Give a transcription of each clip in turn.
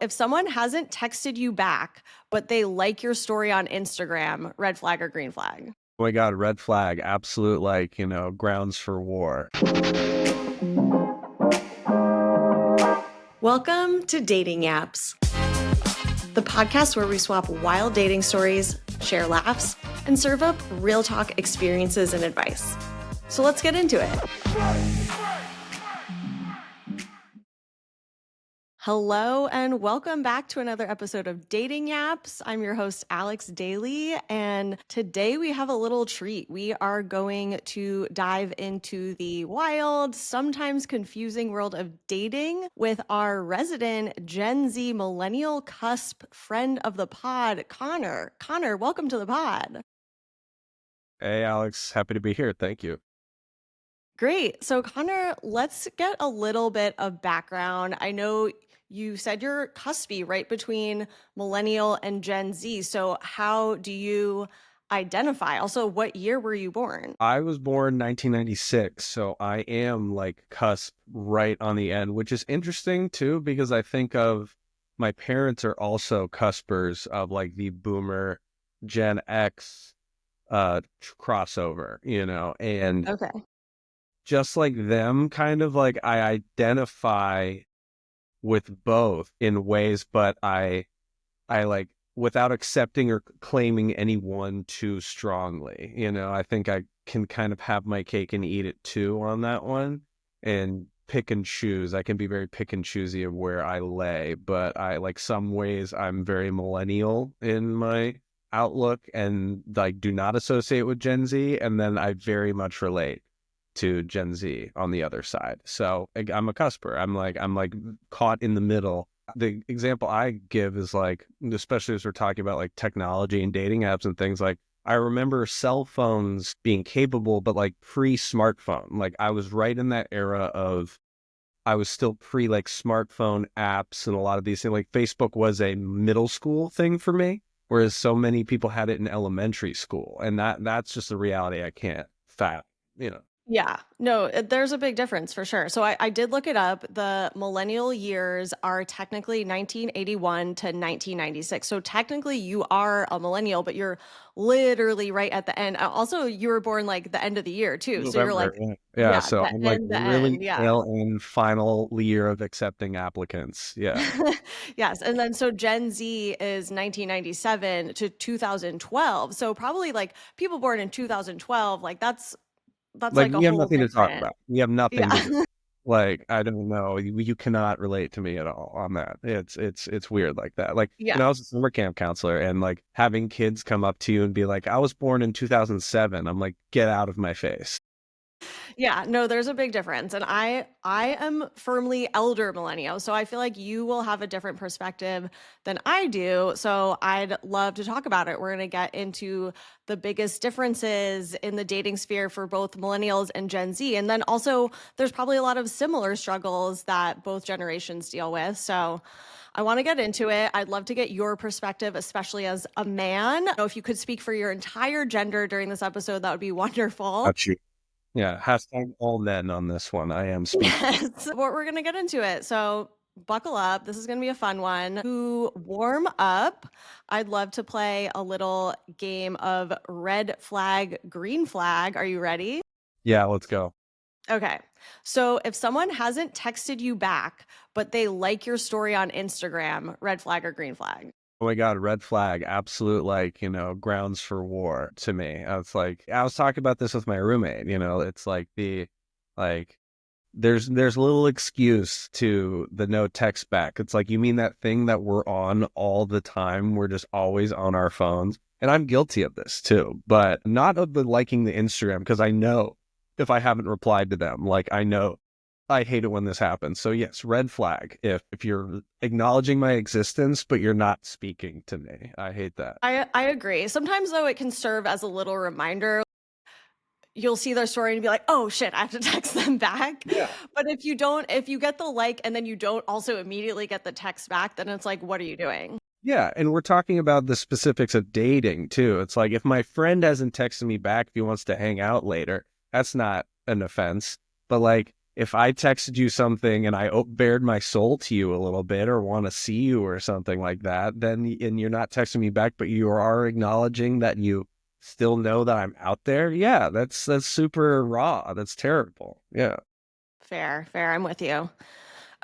If someone hasn't texted you back, but they like your story on Instagram, red flag or green flag? Oh my God, red flag, absolute grounds for war. Welcome to Dating Apps, the podcast where we swap wild dating stories, share laughs, and serve up real talk experiences and advice. So let's get into it. Hello and welcome back to another episode of Dating Apps. I'm your host, Alex Daly, and today we have a little treat. We are going to dive into the wild, sometimes confusing world of dating with our resident Gen Z millennial cusp friend of the pod, Connor. Connor, welcome to the pod. Hey, Alex, happy to be here. Thank you. Great. So, Connor, let's get a little bit of background. I know you said you're cuspy, right between millennial and Gen Z. So, how do you identify? Also, what year were you born? I was born 1996, so I am like cusp right on the end, which is interesting too, because I think of my parents are also cuspers of like the boomer Gen X crossover, and Okay. just like them, kind of like I identify with both in ways, but I like without accepting or claiming any one too strongly. I think I can kind of have my cake and eat it too on that one and pick and choose. I can be very pick and choosy of where I lay, but I like some ways I'm very millennial in my outlook and like do not associate with Gen Z. And then I very much relate to Gen Z on the other side. So I'm a cusper. I'm like caught in the middle. The example I give is like, especially as we're talking about like technology and dating apps and things, like I remember cell phones being capable, but like pre-smartphone. Like I was right in that era of I was still pre like smartphone apps and a lot of these things. Like Facebook was a middle school thing for me, whereas so many people had it in elementary school. And that's just a reality I can't fathom, you know. Yeah, no, there's a big difference for sure. So I did look it up. The millennial years are technically 1981 to 1996. So technically you are a millennial, but you're literally right at the end. Also, you were born like the end of the year too. So you're November, like, yeah. Yeah, yeah, so I'm like the end. really Yeah. tail end final year of accepting applicants. Yeah. Yes. And then so Gen Z is 1997 to 2012. So probably like people born in 2012, like that's Like like a we have whole nothing to talk different. about. We have nothing Yeah. to do. Like, I don't know. You cannot relate to me at all on that. It's weird like that. Like, Yeah. I was a summer camp counselor and like having kids come up to you and be like, I was born in 2007. I'm like, get out of my face. Yeah, no, there's a big difference. And I am firmly elder millennial. So I feel like you will have a different perspective than I do. So I'd love to talk about it. We're going to get into the biggest differences in the dating sphere for both millennials and Gen Z. And then also there's probably a lot of similar struggles that both generations deal with. So I want to get into it. I'd love to get your perspective, especially as a man. If you could speak for your entire gender during this episode, that would be wonderful. Got you. Yeah. Hashtag all men on this one. I am speaking. Yes, we're gonna get into it. So buckle up. This is gonna be a fun one. To warm up, I'd love to play a little game of red flag, green flag. Are you ready? Yeah, let's go. Okay. So if someone hasn't texted you back, but they like your story on Instagram, red flag or green flag? Oh my God, red flag, absolute grounds for war to me. I was talking about this with my roommate, it's like like there's little excuse to the no text back. It's like, you mean that thing that we're on all the time? We're just always on our phones. And I'm guilty of this too, but not of the liking the Instagram, because I know if I haven't replied to them, like I know I hate it when this happens. So yes, red flag if you're acknowledging my existence, but you're not speaking to me. I hate that. I agree. Sometimes though it can serve as a little reminder. You'll see their story and be like, "Oh shit, I have to text them back." Yeah. But if you get the like and then you don't also immediately get the text back, then it's like, "What are you doing?" Yeah, and we're talking about the specifics of dating too. It's like if my friend hasn't texted me back if he wants to hang out later, that's not an offense. But like if I texted you something and I bared my soul to you a little bit or want to see you or something like that, then and you're not texting me back, but you are acknowledging that you still know that I'm out there. Yeah, that's super raw. That's terrible. Yeah. Fair, fair. I'm with you.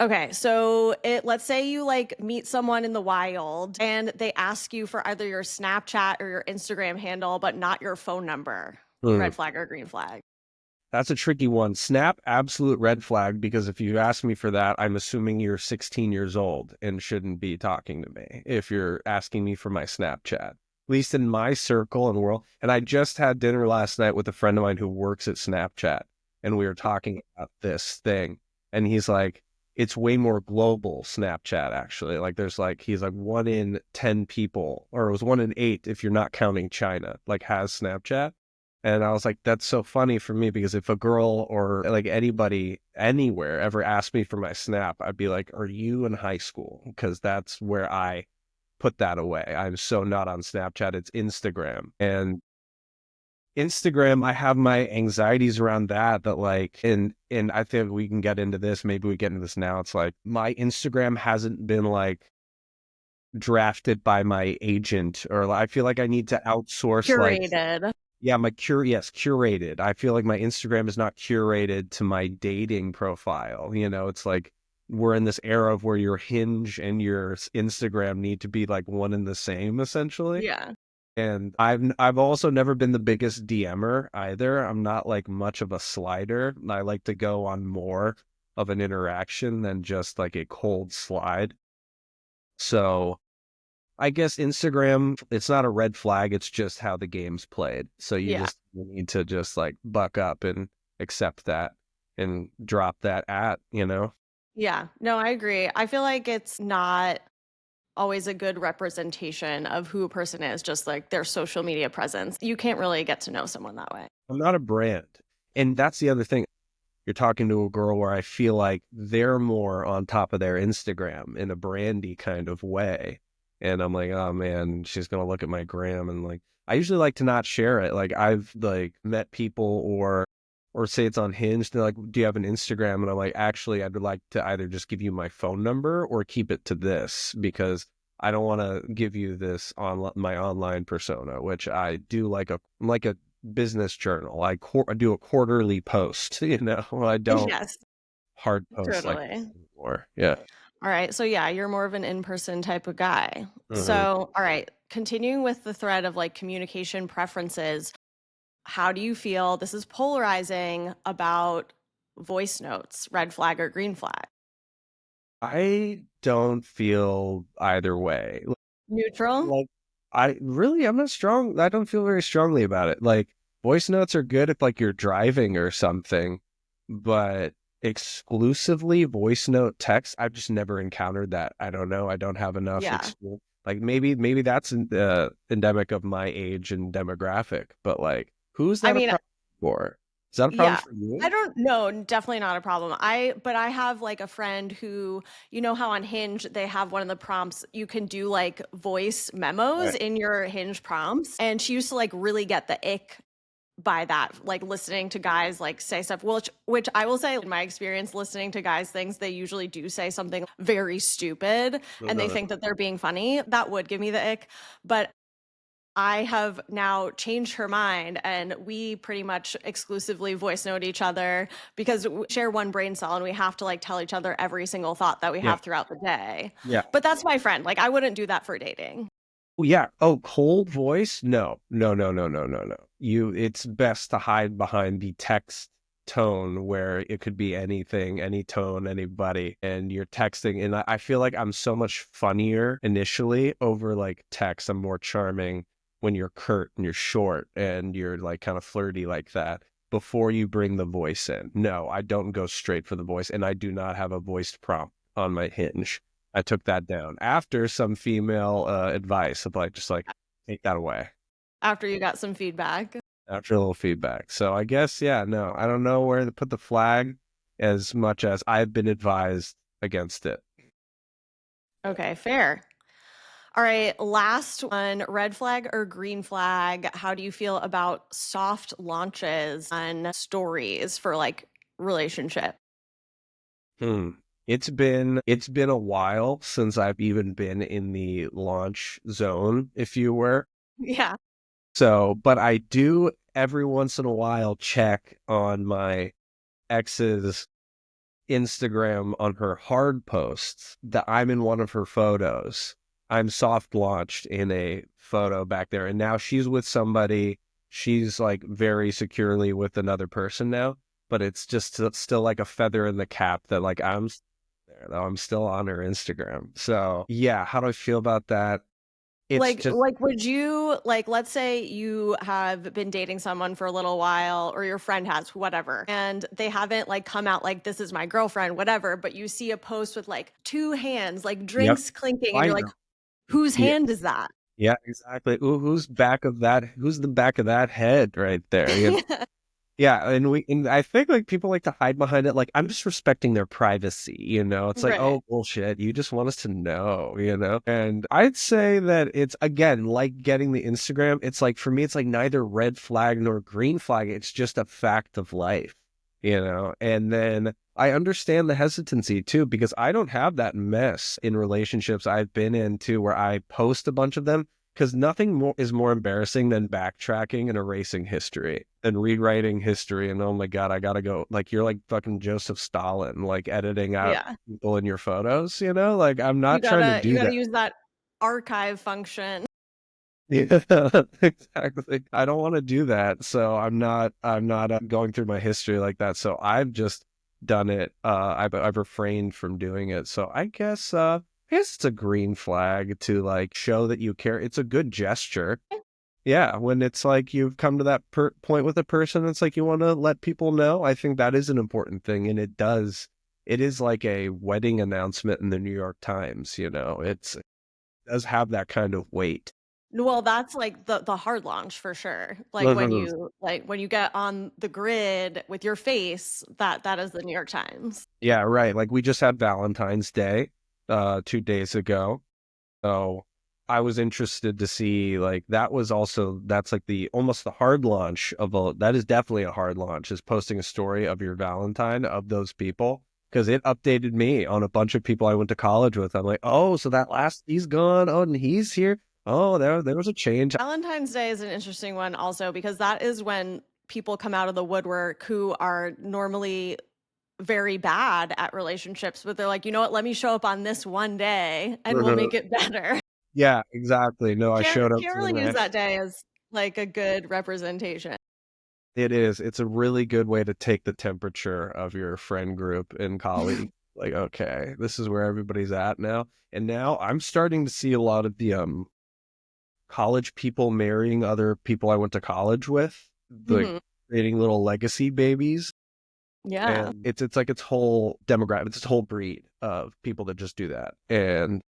Okay, so let's say you like meet someone in the wild and they ask you for either your Snapchat or your Instagram handle, but not your phone number. Hmm. Red flag or green flag? That's a tricky one. Snap, absolute red flag, because if you ask me for that, I'm assuming you're 16 years old and shouldn't be talking to me if you're asking me for my Snapchat. At least in my circle and world. And I just had dinner last night with a friend of mine who works at Snapchat, and we were talking about this thing. And he's like, it's way more global Snapchat, actually. Like, he's like 1 in 10 people, or it was 1 in 8 if you're not counting China, like has Snapchat. And I was like, that's so funny for me because if a girl or like anybody anywhere ever asked me for my snap, I'd be like, are you in high school? Because that's where I put that away. I'm so not on Snapchat. It's Instagram. And Instagram, I have my anxieties around that like, and I think we can get into this. Maybe we get into this now. It's like my Instagram hasn't been like drafted by my agent, or I feel like I need to outsource like, Curated. yeah, yes, curated. I feel like my Instagram is not curated to my dating profile. It's like we're in this era of where your Hinge and your Instagram need to be like one and the same, essentially. Yeah. And I've also never been the biggest DMer either. I'm not like much of a slider. I like to go on more of an interaction than just like a cold slide. So I guess Instagram, it's not a red flag. It's just how the game's played. So Yeah. you need to just like buck up and accept that and drop that at. Yeah. No, I agree. I feel like it's not always a good representation of who a person is, just like their social media presence. You can't really get to know someone that way. I'm not a brand. And that's the other thing. You're talking to a girl where I feel like they're more on top of their Instagram in a brandy kind of way. And I'm like, oh man, she's gonna look at my gram, and like I usually like to not share it. Like I've like met people or say it's on Hinge, they're like, do you have an Instagram? And I'm like, actually I'd like to either just give you my phone number or keep it to this because I don't want to give you this on my online persona, which I do I'm like a business journal. I do a quarterly post, I don't Yes, hard post like this totally. anymore. Yeah. All right. So, yeah, you're more of an in person type of guy. Hmm. So, all right. Continuing with the thread of like communication preferences, how do you feel? This is polarizing about voice notes, red flag or green flag? I don't feel either way. Neutral? Like, I'm not strong. I don't feel very strongly about it. Like, voice notes are good if like you're driving or something, but exclusively voice note text, I've just never encountered that. I don't know. I don't have enough Yeah. experience. Like maybe that's endemic of my age and demographic, but like, who's I that a mean, problem for? Is that a problem yeah. for I you? don't know, definitely not a problem. But I have like a friend who, you know how on Hinge they have one of the prompts you can do like voice memos Right. in your Hinge prompts, and she used to like really get the ick by that, like listening to guys like say stuff, which I will say in my experience listening to guys things, they usually do say something very stupid and they Uh-huh. think that they're being funny. That would give me the ick. But I have now changed her mind and we pretty much exclusively voice note each other because we share one brain cell and we have to like tell each other every single thought that we Yeah. have throughout the day. Yeah. But that's my friend. Like I wouldn't do that for dating. Oh, yeah. Oh, cold voice? No, no, no, no, no, no, no. It's best to hide behind the text tone where it could be anything, any tone, anybody, and you're texting. And I feel like I'm so much funnier initially over like text. I'm more charming when you're curt and you're short and you're like kind of flirty like that before you bring the voice in. No, I don't go straight for the voice, and I do not have a voiced prompt on my Hinge. I took that down after some female advice of like, just like, take that away After you got some feedback. after a little feedback. So I guess, yeah, no, I don't know where to put the flag as much as I've been advised against it. Okay, fair. All right, last one, red flag or green flag? How do you feel about soft launches on stories for like relationship? Hmm. It's been a while since I've even been in the launch zone, if you were. Yeah. So, but I do every once in a while check on my ex's Instagram on her hard posts that I'm in one of her photos. I'm soft launched in a photo back there, and now she's with somebody. She's like very securely with another person now, but it's just still like a feather in the cap that like I'm there though. I'm still on her Instagram. So yeah, how do I feel about that? It's just Would you like, let's say you have been dating someone for a little while, or your friend has, whatever, and they haven't like come out like this is my girlfriend, whatever, but you see a post with like two hands, like yep. drinks clinking, and I you're like, know. whose Yeah, hand is that? yeah, exactly. Ooh, who's back of that? Who's the back of that head right there? Yeah, and I think like people like to hide behind it. Like I'm just respecting their privacy, you know. It's like, Right. oh bullshit, you just want us to know, you know. And I'd say that it's again like getting the Instagram. It's like for me, it's like neither red flag nor green flag. It's just a fact of life, you know. And then I understand the hesitancy too because I don't have that mess in relationships I've been in too, where I post a bunch of them because nothing more is more embarrassing than backtracking and erasing history and rewriting history. And oh my God, I gotta go. Like you're like fucking Joseph Stalin, like editing out Yeah. people in your photos, you know? Like I'm not trying to You do gotta that. use that archive function. Yeah, exactly. I don't want to do that. So I'm not going through my history like that. So I've just done it. I've refrained from doing it. So I guess it's a green flag to like show that you care. It's a good gesture. Yeah, when it's like you've come to that point with a person, it's like you want to let people know. I think that is an important thing, and it does. It is like a wedding announcement in the New York Times. You know, it does have that kind of weight. Well, that's like the hard launch for sure. Mhm. Like when you get on the grid with your face, that is the New York Times. Yeah, right. Like we just had Valentine's Day, 2 days ago. So I was interested to see like that's like the almost the hard launch of a that is definitely a hard launch is posting a story of your Valentine of those people because it updated me on a bunch of people I went to college with. I'm like, oh, so that last he's gone. Oh, and he's here. Oh, there was a change. Valentine's Day is an interesting one also because that is when people come out of the woodwork who are normally very bad at relationships, but they're like, you know what, let me show up on this one day and we'll Mhm. make it better. Yeah, exactly. No, I showed up Can't to the really use next. that day as like a good representation. It is. It's a really good way to take the temperature of your friend group and colleague. Like, okay, this is where everybody's at now. And now I'm starting to see a lot of the college people marrying other people I went to college with, like Mhm. creating little legacy babies. Yeah. And it's like its whole demographic, it's its whole breed of people that just do that. And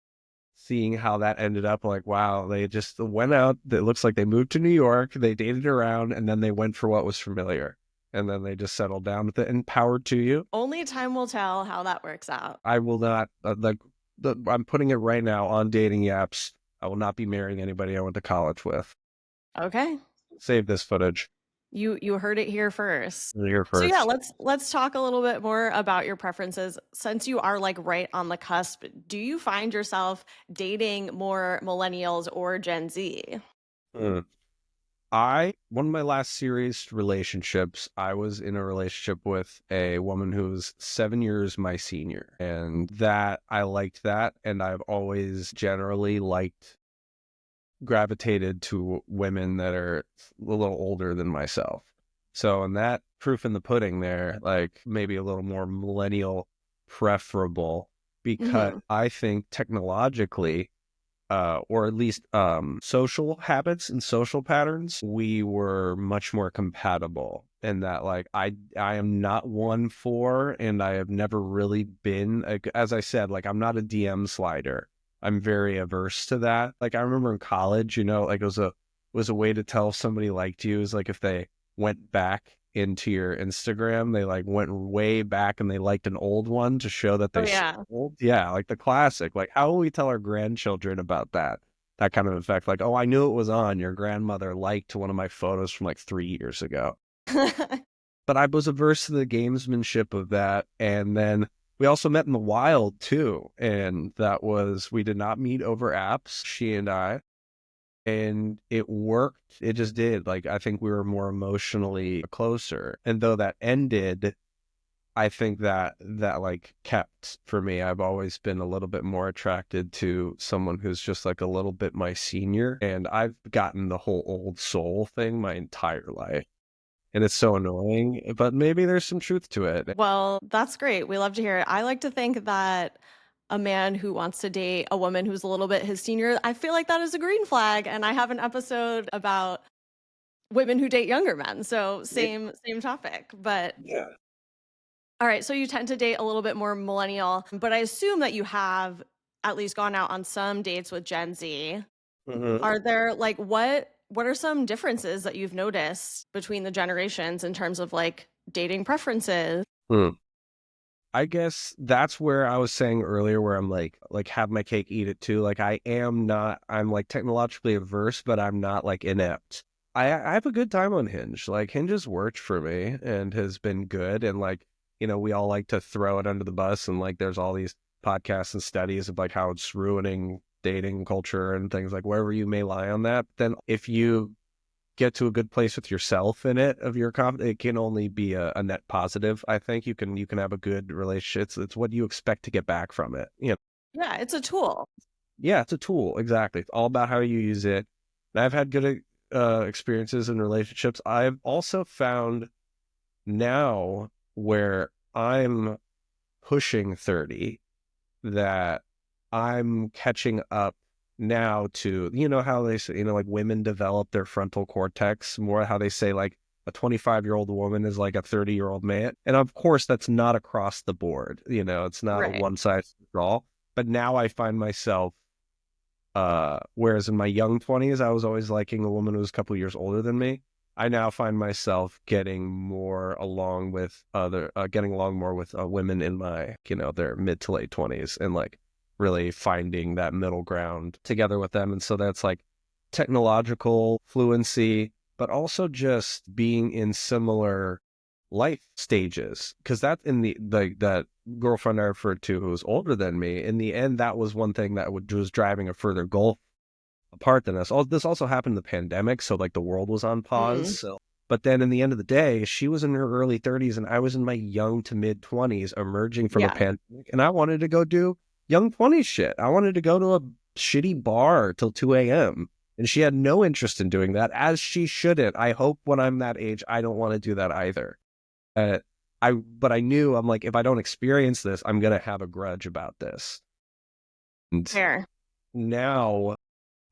seeing how that ended up, like, wow, they just went out. It looks like they moved to New York, they dated around, and then they went for what was familiar. And then they just settled down with it and power to you. Only time will tell how that works out. I will not, I'm putting it right now on dating apps. I will not be marrying anybody I went to college with. Okay. Save this footage. You heard it here first. Here So yeah, first. let's talk a little bit more about your preferences. Since you are like right on the cusp, do you find yourself dating more millennials or Gen Z? Hmm. One of my last serious relationships, I was in a relationship with a woman who's 7 years my senior. And that, I liked that. And I've always generally gravitated to women that are a little older than myself. So, in that proof in the pudding there, like maybe a little more millennial preferable because Mhm. I think technologically, or at least social habits and social patterns, we were much more compatible. And that, like, I am not one for, and I have never really been, like, as I said, like, I'm not a DM slider. I'm very averse to that. Like, I remember in college, like it was a way to tell if somebody liked you is like if they went back into your Instagram, they like went way back and they liked an old one to show that Oh they yeah. scrolled. Yeah, like the classic. Like, how will we tell our grandchildren about that? That kind of effect. Like, oh, I knew it was on. Your grandmother liked one of my photos from like 3 years ago. But I was averse to the gamesmanship of that. And then We also met in the wild too, and that was we did not meet over apps, she and I, and it worked. It just did. Like I think we were more emotionally closer. And though that ended, I think that like kept for me. I've always been a little bit more attracted to someone who's just like a little bit my senior, and I've gotten the whole old soul thing my entire life. And it's so annoying, but maybe there's some truth to it. Well, that's great. We love to hear it. I like to think that a man who wants to date a woman who's a little bit his senior, I feel like that is a green flag. And I have an episode about women who date younger men. So Yeah. same topic. But Yeah. all right, so you tend to date a little bit more millennial, but I assume that you have at least gone out on some dates with Gen Z. Mhm. Are there like what are some differences that you've noticed between the generations in terms of like dating preferences? Hmm. I guess that's where I was saying earlier where I'm like have my cake, eat it too. Like I'm like technologically averse, but I'm not like inept. I have a good time on Hinge. Like Hinge has worked for me and has been good. And like, we all like to throw it under the bus and like there's all these podcasts and studies of like how it's ruining dating culture and things like wherever you may lie on that. Then if you get to a good place with yourself in it of your confidence, it can only be a net positive. I think you can have a good relationship. It's what you expect to get back from it. Yeah, it's a tool. Yeah, it's a tool. Exactly. It's all about how you use it. And I've had good experiences in relationships. I've also found now where I'm pushing 30 that I'm catching up now to, how they say, like women develop their frontal cortex more, how they say like a 25-year-old woman is like a 30-year-old man. And of course, that's not across the board. It's not a Right. one size fits all. But now I find myself, whereas in my young 20s, I was always liking a woman who was a couple years older than me. I now find myself getting along more with women in my, their mid to late 20s and like really finding that middle ground together with them. And so that's like technological fluency, but also just being in similar life stages. Cause that in that girlfriend I referred to who was older than me, in the end, that was one thing that was driving a further gulf apart than us. All this also happened in the pandemic, so like the world was on pause. Mm, So, but then in the end of the day, she was in her early 30s and I was in my young to mid 20s, emerging from a yeah. pandemic, and I wanted to go do young 20s shit. I wanted to go to a shitty bar till 2 a.m. And she had no interest in doing that, as she shouldn't. I hope when I'm that age, I don't want to do that either. Uh, but I knew I'm like, if I don't experience this, I'm gonna have a grudge about this. And Fair. now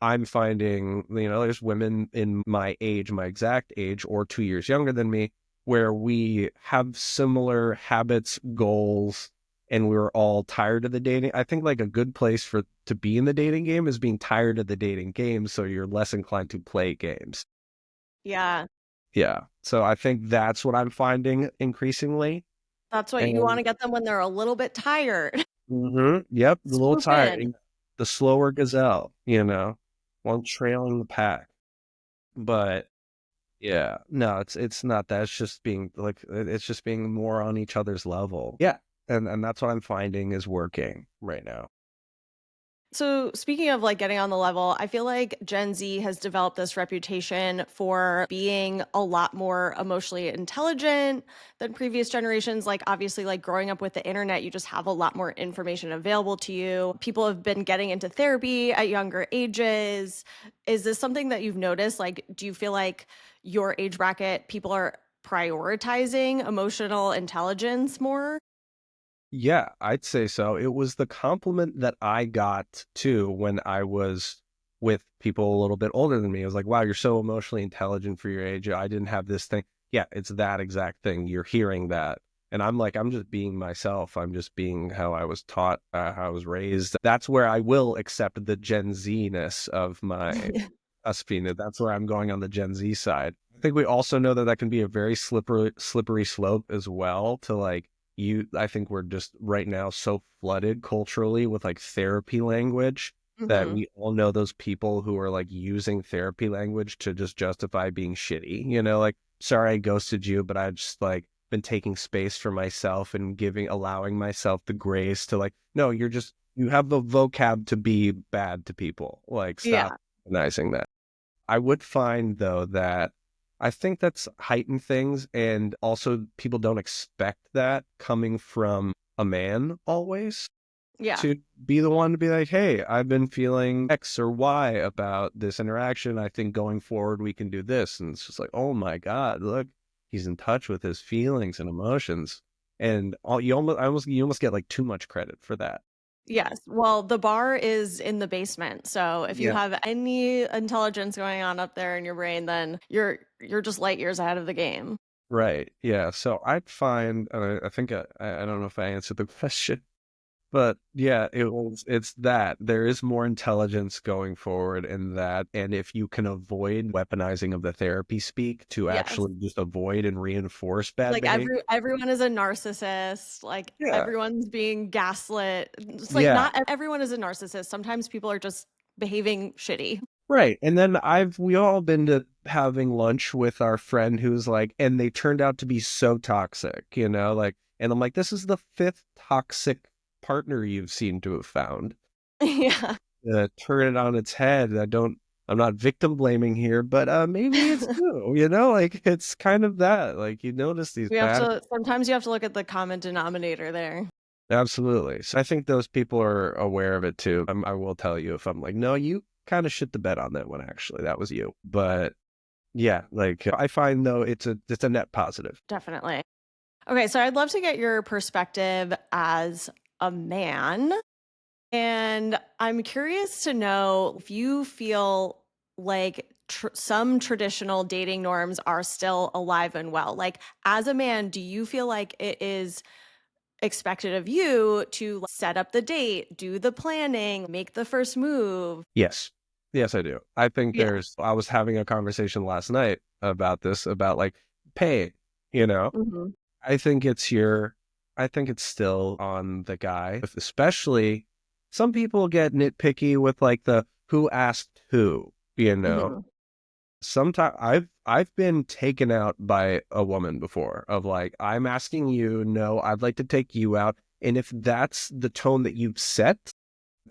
I'm finding, there's women in my age, my exact age, or 2 years younger than me, where we have similar habits, goals, and we're all tired of the dating. I think like a good place to be in the dating game is being tired of the dating game, so you're less inclined to play games. Yeah. Yeah. So I think that's what I'm finding increasingly. That's what you And want to get them when they're a little bit tired. yep, the little Swoop tired, in. the slower gazelle, one trailing the pack. But yeah, no, it's not that. It's just being like it's just being more on each other's level. Yeah, and that's what I'm finding is working right now. So, speaking of like getting on the level, I feel like Gen Z has developed this reputation for being a lot more emotionally intelligent than previous generations. Like, obviously, like growing up with the internet, you just have a lot more information available to you. People have been getting into therapy at younger ages. Is this something that you've noticed? Like, do you feel like your age bracket, people are prioritizing emotional intelligence more? Yeah, I'd say so. It was the compliment that I got too when I was with people a little bit older than me. I was like, wow, you're so emotionally intelligent for your age. I didn't have this thing. Yeah, it's that exact thing. You're hearing that. And I'm like, I'm just being myself. I'm just being how I was taught, how I was raised. That's where I will accept the Gen Z-ness of my us being it. That's where I'm going on the Gen Z side. I think we also know that that can be a very slippery slope as well to like, I think we're just right now so flooded culturally with like therapy language that Hmm. we all know those people who are like using therapy language to just justify being shitty, like, sorry, I ghosted you, but I just like been taking space for myself and allowing myself the grace to like, no, you have the vocab to be bad to people. Like, stop Yeah. recognizing that. I would find though that I think that's heightened things, and also people don't expect that coming from a man always Yeah. to be the one to be like, hey, I've been feeling X or Y about this interaction. I think going forward we can do this. And it's just like, oh my God, look, he's in touch with his feelings and emotions. And you almost get like too much credit for that. Yes. Well, the bar is in the basement. So if you Yeah. have any intelligence going on up there in your brain, then you're just light years ahead of the game. Right. Yeah. So I'd find, I think I don't know if I answered the question, but yeah, it's that there is more intelligence going forward in that. And if you can avoid weaponizing of the therapy speak to Yes. actually just avoid and reinforce bad Like behavior. everyone is a narcissist, like Yeah. everyone's being gaslit. It's like Yeah. not everyone is a narcissist. Sometimes people are just behaving shitty. Right. And then we all been to having lunch with our friend who's like, and they turned out to be so toxic, like, and I'm like, this is the fifth toxic partner you've seemed to have found. Yeah. Turn it on its head. I'm not victim blaming here, but maybe it's you, like it's kind of that. Like you notice these We have bad. to sometimes you have to look at the common denominator there. Absolutely. So I think those people are aware of it too. I will tell you if I'm like, no, you kind of shit the bed on that one. Actually, that was you. But yeah, like I find though it's a net positive. Definitely. Okay, so I'd love to get your perspective as a man. And I'm curious to know if you feel like some traditional dating norms are still alive and well. Like, as a man, do you feel like it is expected of you to set up the date, do the planning, make the first move? Yes. Yes, I do. I think Yeah. I was having a conversation last night about this, about like pay, you know, Hmm. I think I think it's still on the guy, especially some people get nitpicky with like the who asked who, you know. Hmm. Sometimes I've been taken out by a woman before of like, I'm asking you, no, I'd like to take you out. And if that's the tone that you've set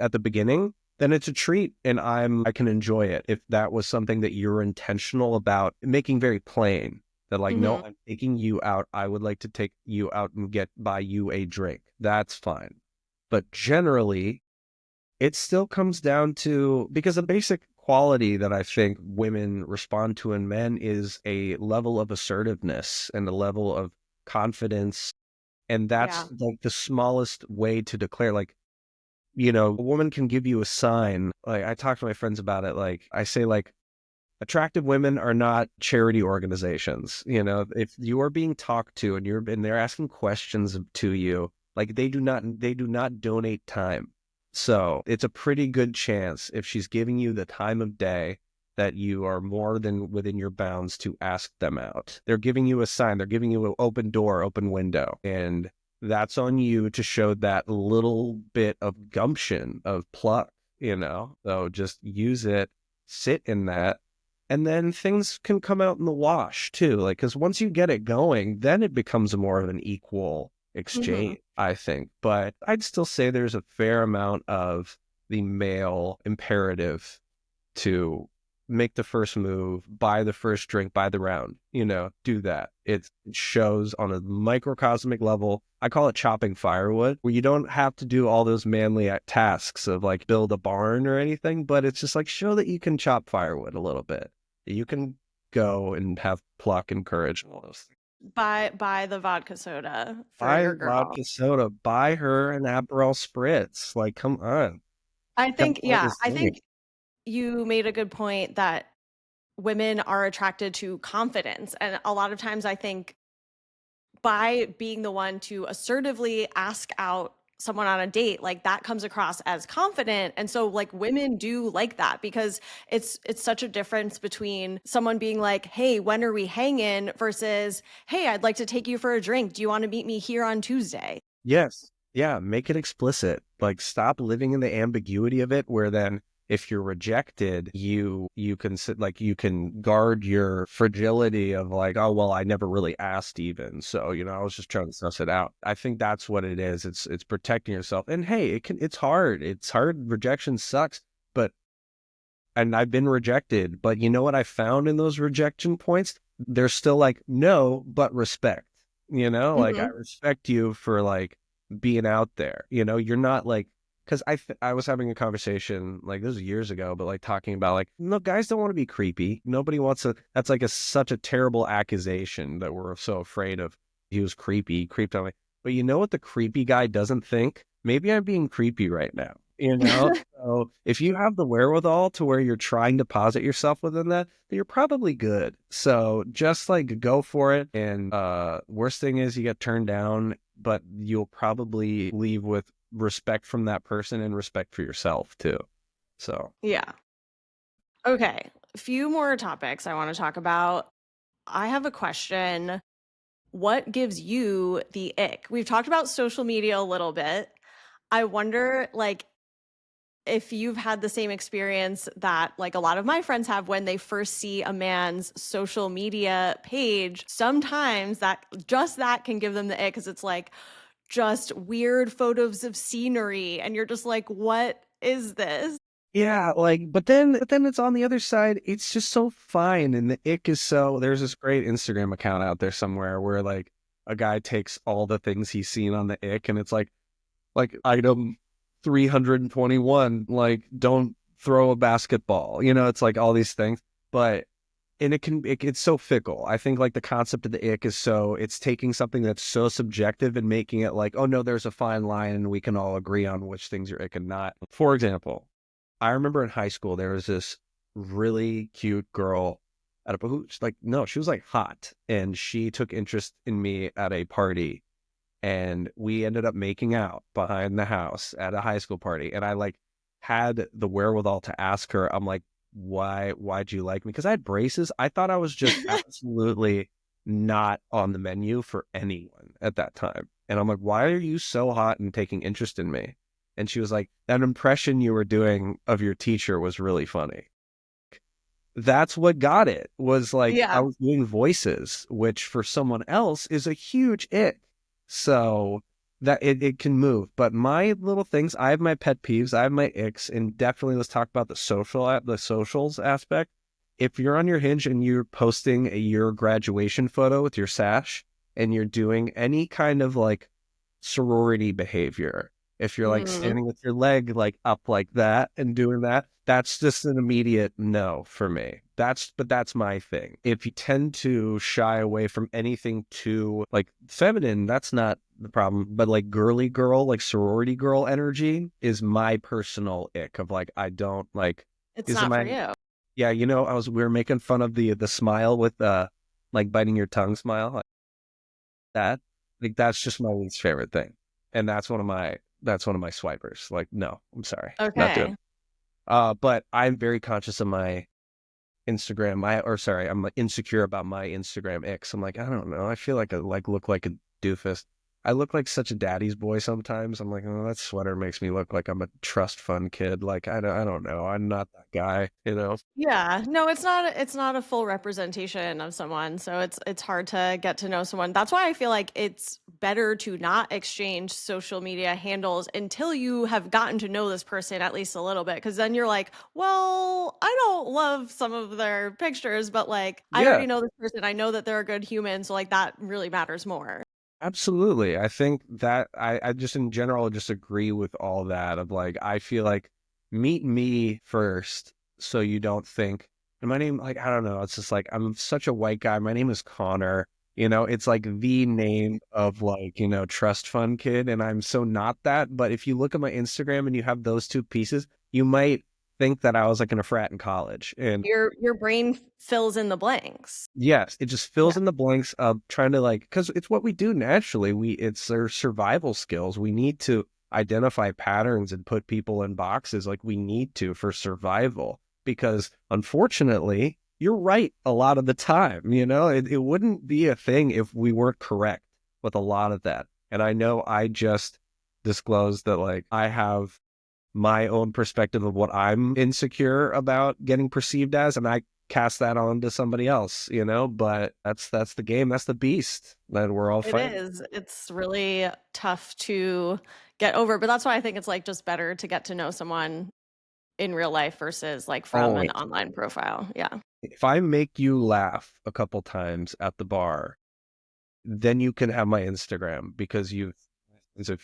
at the beginning, then it's a treat and I can enjoy it. If that was something that you're intentional about making very plain that like, no, Hmm. I'm taking you out. I would like to take you out and buy you a drink. That's fine. But generally, it still comes down to because the basic quality that I think women respond to in men is a level of assertiveness and a level of confidence. And that's Yeah. like the smallest way to declare, like, a woman can give you a sign. Like I talk to my friends about it. Like I say, like attractive women are not charity organizations. If you are being talked to and they're asking questions to you, like they do not donate time. So it's a pretty good chance if she's giving you the time of day that you are more than within your bounds to ask them out. They're giving you a sign. They're giving you an open door, open window. And that's on you to show that little bit of gumption, of pluck. So just use it, sit in that, and then things can come out in the wash too. Like, because once you get it going, then it becomes more of an equal Hmm. exchange, I think. But I'd still say there's a fair amount of the male imperative to make the first move, buy the first drink, buy the round, do that. It shows on a microcosmic level. I call it chopping firewood, where you don't have to do all those manly tasks of like build a barn or anything, but it's just like show that you can chop firewood a little bit. You can go and have pluck and courage and all those things. Buy the vodka soda for Buy your girl. vodka soda, buy her an Aperol spritz. Like, come on. I Got think, all yeah, this I thing. think you made a good point that women are attracted to confidence. And a lot of times I think by being the one to assertively ask out someone on a date, like that comes across as confident. And so like women do like that because it's such a difference between someone being like, "Hey, when are we hanging?" versus, "Hey, I'd like to take you for a drink. Do you want to meet me here on Tuesday?" Yes. Yeah. Make it explicit. Like, stop living in the ambiguity of it, where then if you're rejected, you can sit like you can guard your fragility of like, oh well, I never really asked even. So, I was just trying to suss it out. I think that's what it is. It's protecting yourself. And hey, it's hard. It's hard. Rejection sucks. But and I've been rejected. But you know what I found in those rejection points? There's still like no, but respect. Like I Mhm. respect you for like being out there. You're not like because I was having a conversation like this was years ago, but like talking about like no guys don't want to be creepy. Nobody wants to. That's like such a terrible accusation that we're so afraid of. He was creepy, he creeped on me. But you know what the creepy guy doesn't think? Maybe I'm being creepy right now. So if you have the wherewithal to where you're trying to posit yourself within that, then you're probably good. So just like go for it. And worst thing is you get turned down, but you'll probably leave with respect from that person and respect for yourself too. So Yeah. Okay. A few more topics I want to talk about. I have a question. What gives you the ick? We've talked about social media a little bit. I wonder, like, if you've had the same experience that like a lot of my friends have when they first see a man's social media page, sometimes that can give them the ick because it's like just weird photos of scenery and you're just like, what is this? yeah, like but then it's on the other side, it's just so fine. And the ick is so there's this great Instagram account out there somewhere where like a guy takes all the things he's seen on the ick and it's like item 321, like don't throw a basketball. It's like all these things. But and it's so fickle. I think like the concept of the ick is so it's taking something that's so subjective and making it like, oh no, there's a fine line and we can all agree on which things are ick and not. For example, I remember in high school there was this really cute girl at a who like no, she was like hot and she took interest in me at a party and we ended up making out behind the house at a high school party. And I like had the wherewithal to ask her, I'm like, why'd you like me? Because I had braces. I thought I was just absolutely not on the menu for anyone at that time. And I'm like, why are you so hot and taking interest in me? And she was like, that impression you were doing of your teacher was really funny. That's what got it was like I Yeah. was doing voices, which for someone else is a huge ick. So that it can move. But my little things, I have my pet peeves, I have my icks, and definitely let's talk about the socials aspect. If you're on your Hinge and you're posting your graduation photo with your sash and you're doing any kind of like sorority behavior, if you're like Mm, standing with your leg like up like that and doing that, that's just an immediate no for me. But that's my thing. If you tend to shy away from anything too like feminine, that's not the problem. But like girly girl, like sorority girl energy is my personal ick of like I don't like it's is it not for my you. yeah, we were making fun of the smile with like biting your tongue smile like that. Like that's just my least favorite thing. And that's one of my swipers. Like, no, I'm sorry. Not doing Okay. it. But I'm very conscious of my Instagram. I'm like, insecure about my Instagram X. I'm like, I don't know. I feel like I like look like a doofus. I look like such a daddy's boy sometimes. I'm like, oh, that sweater makes me look like I'm a trust fund kid. Like, I don't know. I'm not that guy. Yeah, no, it's not a full representation of someone, so it's hard to get to know someone. That's why I feel like it's better to not exchange social media handles until you have gotten to know this person at least a little bit, because then you're like, well, I don't love some of their pictures, but like I Yeah, already know this person. I know that they're a good human, so like that really matters more. absolutely. I think that I just in general just agree with all that of like I feel like meet me first so you don't think and my name like I don't know, it's just like I'm such a white guy. My name is Connor. It's like the name of like, trust fund kid and I'm so not that, but if you look at my Instagram and you have those two pieces, you might think that I was like in a frat in college. And Your brain fills in the blanks. yes, it just Yeah. fills in the blanks of trying to like, because it's what we do naturally. It's our survival skills. We need to identify patterns and put people in boxes like we need to for survival. Because unfortunately, you're right a lot of the time. It wouldn't be a thing if we weren't correct with a lot of that. And I know I just disclosed that like I have my own perspective of what I'm insecure about getting perceived as, and I cast that on to somebody else, you know. But that's the game, that's the beast that we're all It fighting. is. It's really tough to get over, but that's why I think it's, like, just better to get to know someone in real life versus, like, from an Always. online profile. Yeah. If I make you laugh a couple times at the bar, then you can have my Instagram because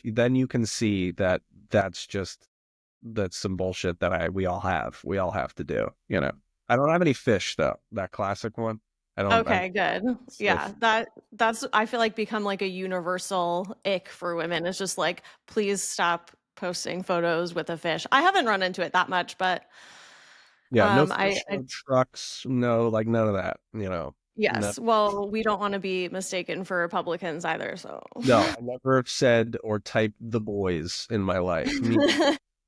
then you can see that that's just that's some bullshit that I we all have to do, you know. I don't have any fish though. That classic one. I Okay, good. fish. Yeah, that's I feel like become like a universal ick for women. It's just like, please stop posting photos with a fish. I haven't run into it that much, but Yeah, no I fish, no trucks, no like none of that, you know. No, yes. Well, we don't want to be mistaken for Republicans either, so. no, I never have said or typed the boys in my life. Me,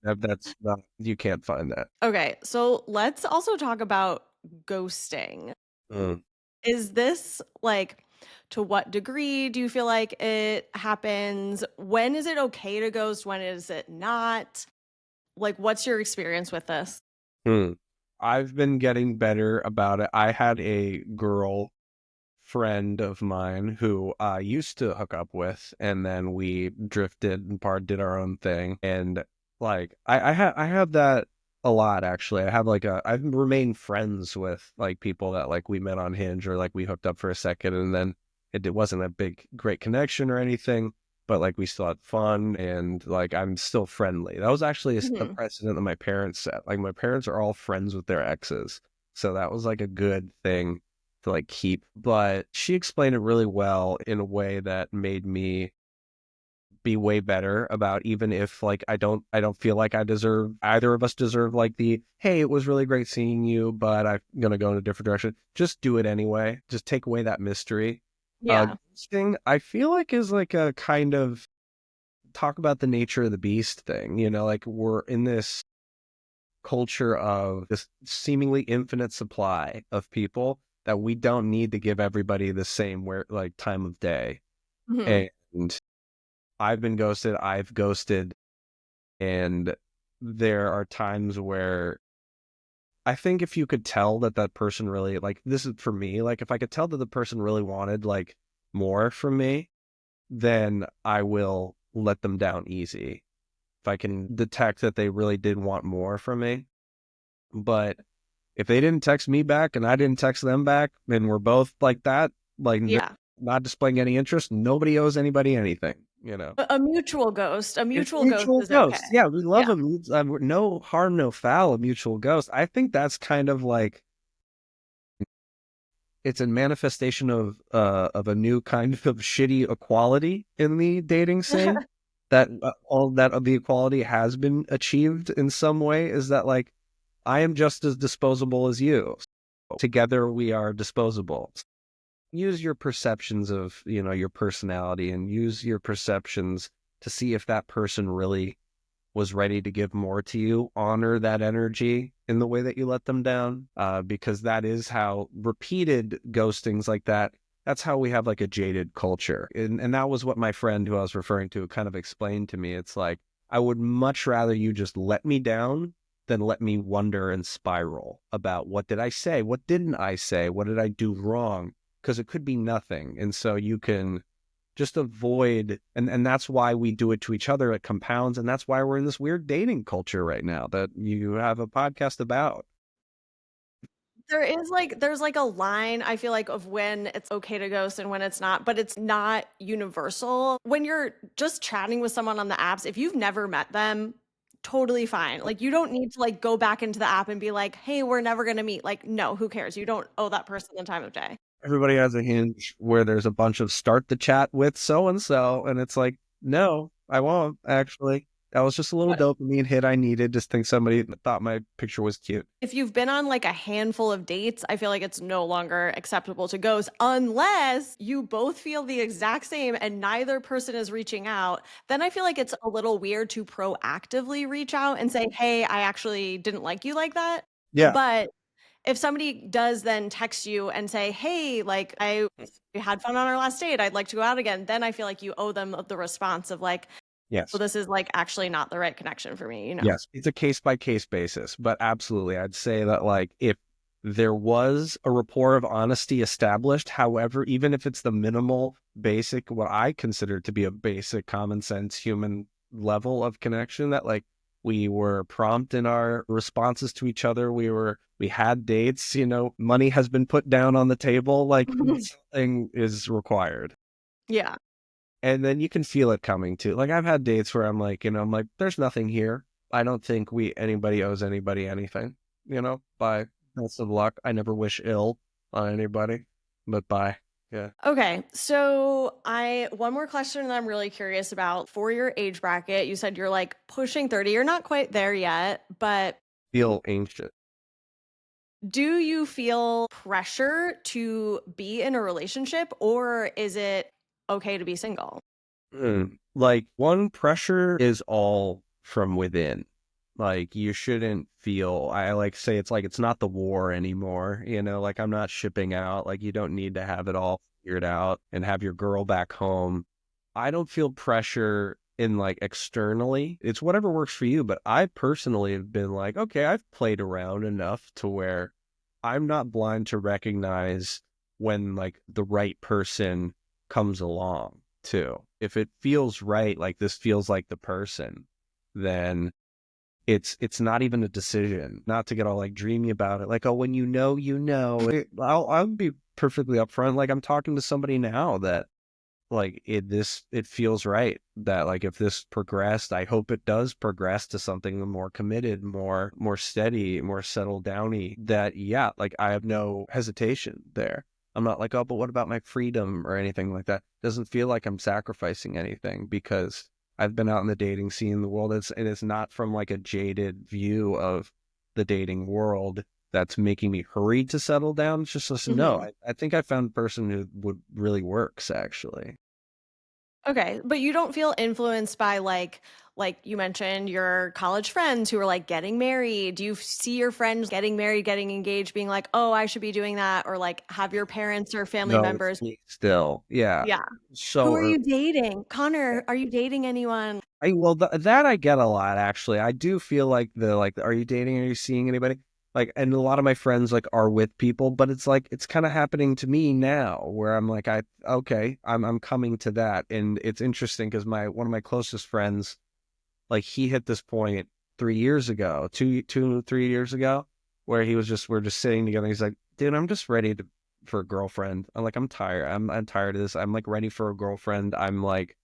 that's not you can't find that. Okay, so let's also talk about ghosting. Mm. Is this like, to what degree do you feel like it happens? When is it okay to ghost? When is it not? Like, what's your experience with this? Hmm. I've been getting better about it. I had a girl friend of mine who I used to hook up with, and then we drifted and did our own thing. And like I have that a lot actually. I have like I've remained friends with like people that like we met on Hinge or like we hooked up for a second, and then it wasn't a big great connection or anything. But like we still had fun and like I'm still friendly. That was actually a Mhm. precedent that my parents set. Like my parents are all friends with their exes. So that was like a good thing to like keep. But she explained it really well in a way that made me be way better about even if like I don't feel like I deserve either of us deserve like the hey, it was really great seeing you, but I'm gonna go in a different direction. Just do it anyway. Just take away that mystery. Yeah. Ghosting, I feel like is like a kind of talk about the nature of the beast thing. You know, like we're in this culture of this seemingly infinite supply of people that we don't need to give everybody the same where like time of day. Mhm. And I've been ghosted, I've ghosted, and there are times where I think if you could tell that that person really like this is for me, like if I could tell that the person really wanted like more from me, then I will let them down easy. If I can detect that they really did want more from me. But if they didn't text me back and I didn't text them back, and we're both like that, like Yeah. not displaying any interest, nobody owes anybody anything, you know. A mutual ghost. A It's mutual ghost mutual is okay. ghost. Yeah, we love Yeah. a no harm, no foul, a mutual ghost. I think that's kind of like it's a manifestation of a new kind of shitty equality in the dating scene. That all that of the equality has been achieved in some way is that like I am just as disposable as you. Together we are disposable. Use your perceptions of, you know, your personality and use your perceptions to see if that person really was ready to give more to you. Honor that energy in the way that you let them down, because that is how repeated ghostings like that. That's how we have like a jaded culture, and that was what my friend who I was referring to kind of explained to me. It's like I would much rather you just let me down than let me wonder and spiral about what did I say, what didn't I say, what did I do wrong, because it could be nothing, and so you can just avoid and that's why we do it to each other. It compounds, and that's why we're in this weird dating culture right now that you have a podcast about. There's like a line I feel like of when it's okay to ghost and when it's not, but it's not universal. When you're just chatting with someone on the apps, if you've never met them, totally fine. Like you don't need to like go back into the app and be like, "Hey, we're never going to meet." Like, no, who cares? You don't owe that person the time of day. Everybody has a hinge where there's a bunch of start the chat with so and so, and it's like, no, I won't actually. That was just a little dopamine hit I needed. Just think somebody thought my picture was cute. If you've been on like a handful of dates, I feel like it's no longer acceptable to ghost unless you both feel the exact same and neither person is reaching out. Then I feel like it's a little weird to proactively reach out and say, "Hey, I actually didn't like you like that." Yeah. But if somebody does then text you and say, "Hey, like I we had fun on our last date. I'd like to go out again." Then I feel like you owe them the response of like, Yes. well, this is like actually not the right connection for me, you know? Yes, it's a case by case basis, but absolutely, I'd say that like if there was a rapport of honesty established, however, even if it's the minimal, basic, what I consider to be a basic common sense human level of connection, that like we were prompt in our responses to each other, we had dates, money has been put down on the table, like something is required. Yeah. And then you can feel it coming too. Like I've had dates where I'm like, I'm like, there's nothing here. I don't think anybody owes anybody anything, by best of luck. I never wish ill on anybody, but bye. Yeah. Okay, so I one more question that I'm really curious about for your age bracket. You said you're like pushing 30. You're not quite there yet, but Feel ancient. do you feel pressure to be in a relationship or is it okay to be single? Like one pressure is all from within. Like you shouldn't feel, I like say it's like it's not the war anymore, like I'm not shipping out. Like you don't need to have it all figured out and have your girl back home. I don't feel pressure in like externally. It's whatever works for you, but I personally have been like, okay, I've played around enough to where I'm not blind to recognize when like the right person comes along too. If it feels right, like this feels like the person, then it's not even a decision. Not to get all like dreamy about it. Like, oh, when I'll be perfectly upfront. Like I'm talking to somebody now that like it feels right, that like if this progressed, I hope it does progress to something more committed, more steady, more settled downy, that yeah, like I have no hesitation there. I'm not like, oh, but what about my freedom or anything like that? Doesn't feel like I'm sacrificing anything because I've been out in the dating scene in the world. And it's not from like a jaded view of the dating world that's making me hurry to settle down. It's just listen, no, Mhm. I think I found a person who would really works actually. Okay, but you don't feel influenced by like you mentioned your college friends who are like getting married. Do you see your friends getting married, getting engaged, being like, "Oh, I should be doing that," or like have your parents or family No, it's members? me still. Yeah. Yeah. Who So are early. you dating? Connor, are you dating anyone? Well, that I get a lot actually. I do feel like are you dating? Are you seeing anybody? Like, and a lot of my friends like are with people, but it's like it's kind of happening to me now, where I'm like, okay, I'm coming to that, and it's interesting because my one of my closest friends, like he hit this point 3 years ago, 3 years ago, where we're just sitting together. He's like, dude, I'm just ready for a girlfriend. I'm like, I'm tired. I'm tired of this. I'm like ready for a girlfriend. I'm like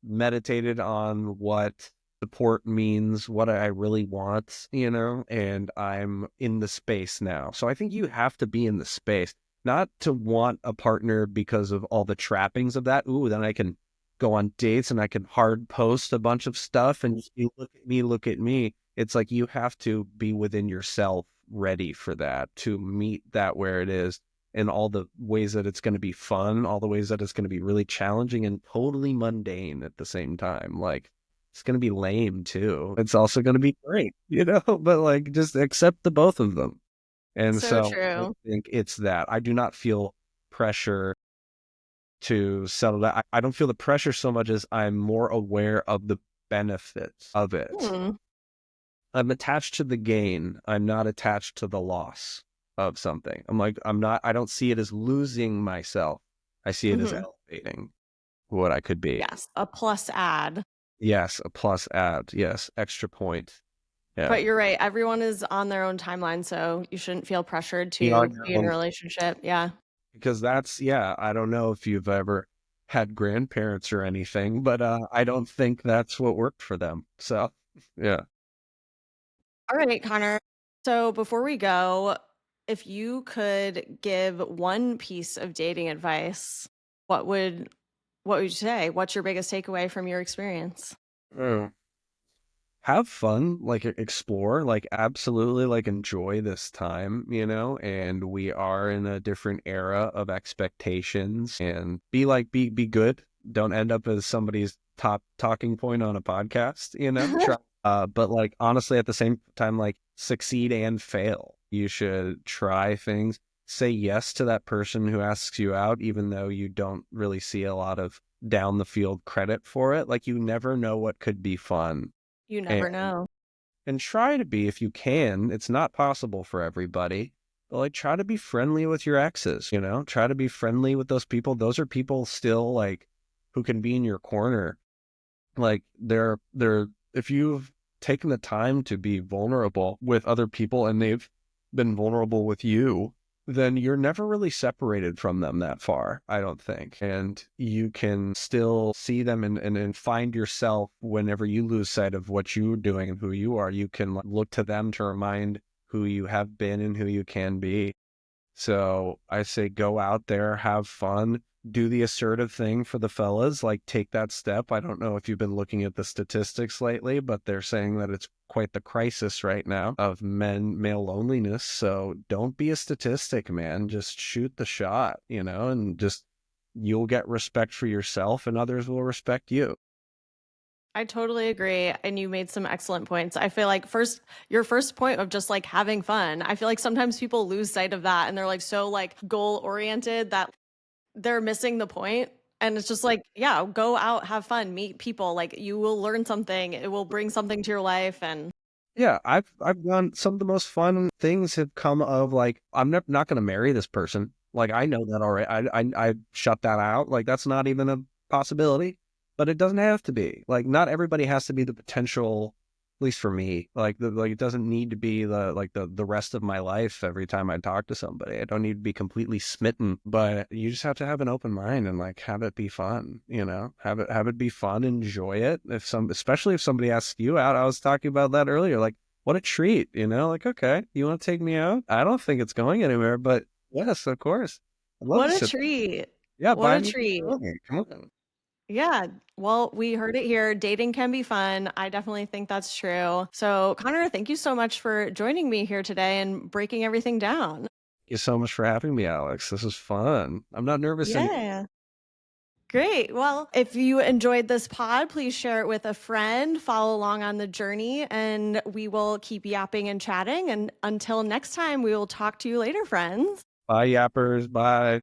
meditated on what support means, what I really want, and I'm in the space now. So I think you have to be in the space, not to want a partner because of all the trappings of that. Ooh, then I can go on dates and I can hard post a bunch of stuff and just be, look at me, look at me. It's like you have to be within yourself ready for that, to meet that where it is, in all the ways that it's going to be fun, all the ways that it's going to be really challenging and totally mundane at the same time. Like it's going to be lame too. It's also going to be great, but like just accept the both of them. And So so I true. think it's that I do not feel pressure to settle that. I don't feel the pressure so much as I'm more aware of the benefits of it. Hmm. I'm attached to the gain. I'm not attached to the loss of something. I don't see it as losing myself. I see it as Hmm. elevating what I could be. Yes, a plus add. Yes, a plus add. Yes, extra point. Yeah. But you're right. Everyone is on their own timeline, so you shouldn't feel pressured Be on to your be in a own, relationship. Yeah. because yeah, I don't know if you've ever had grandparents or anything, but I don't think that's what worked for them. So, yeah. All right, Connor. So before we go, if you could give one piece of dating advice, what would what would you say? What's your biggest takeaway from your experience? Mm. Have fun, like explore, like absolutely like enjoy this time, and we are in a different era of expectations, and be good. Don't end up as somebody's top talking point on a podcast, Try, but like honestly at the same time, like succeed and fail. You should try things. Say yes to that person who asks you out, even though you don't really see a lot of down the field credit for it. Like you never know what could be fun. You And never know. try to be if you can. It's not possible for everybody. But like try to be friendly with your exes, you know? Try to be friendly with those people. Those are people still like who can be in your corner. Like they're if you've taken the time to be vulnerable with other people and they've been vulnerable with you, then you're never really separated from them that far, I don't think. And you can still see them and find yourself whenever you lose sight of what you're doing and who you are. You can look to them to remind who you have been and who you can be. So I say go out there, have fun, do the assertive thing for the fellas, like take that step. I don't know if you've been looking at the statistics lately, but they're saying that it's quite the crisis right now of male loneliness. So don't be a statistic, man. Just shoot the shot, you know, and just you'll get respect for yourself and others will respect you. I totally agree. And you made some excellent points. I feel like your first point of just like having fun, I feel like sometimes people lose sight of that and they're like so like goal oriented that they're missing the point. And it's just like, yeah, go out, have fun, meet people. Like you will learn something, it will bring something to your life. And Yeah, I've done some of the most fun things have come of like I'm not going to marry this person. Like I know that already. I shut that out. Like that's not even a possibility. But it doesn't have to be. Like not everybody has to be the potential. At least for me, like it doesn't need to be the rest of my life every time I talk to somebody. I don't need to be completely smitten. But you just have to have an open mind and like have it be fun. You know, have it be fun. Enjoy it. Especially if somebody asks you out. I was talking about that earlier. Like what a treat, you know, like, okay, you want to take me out? I don't think it's going anywhere, but yes, of course. I'd love what to a sit. treat. Yeah, What buy a me. treat. Come on. Yeah. Well, we heard it here. Dating can be fun. I definitely think that's true. So, Connor, thank you so much for joining me here today and breaking everything down. Thank you so much for having me, Alex. This is fun. I'm not nervous anymore. Yeah. Great. Well, if you enjoyed this pod, please share it with a friend, follow along on the journey, and we will keep yapping and chatting. And until next time, we will talk to you later, friends. Bye, yappers. Bye.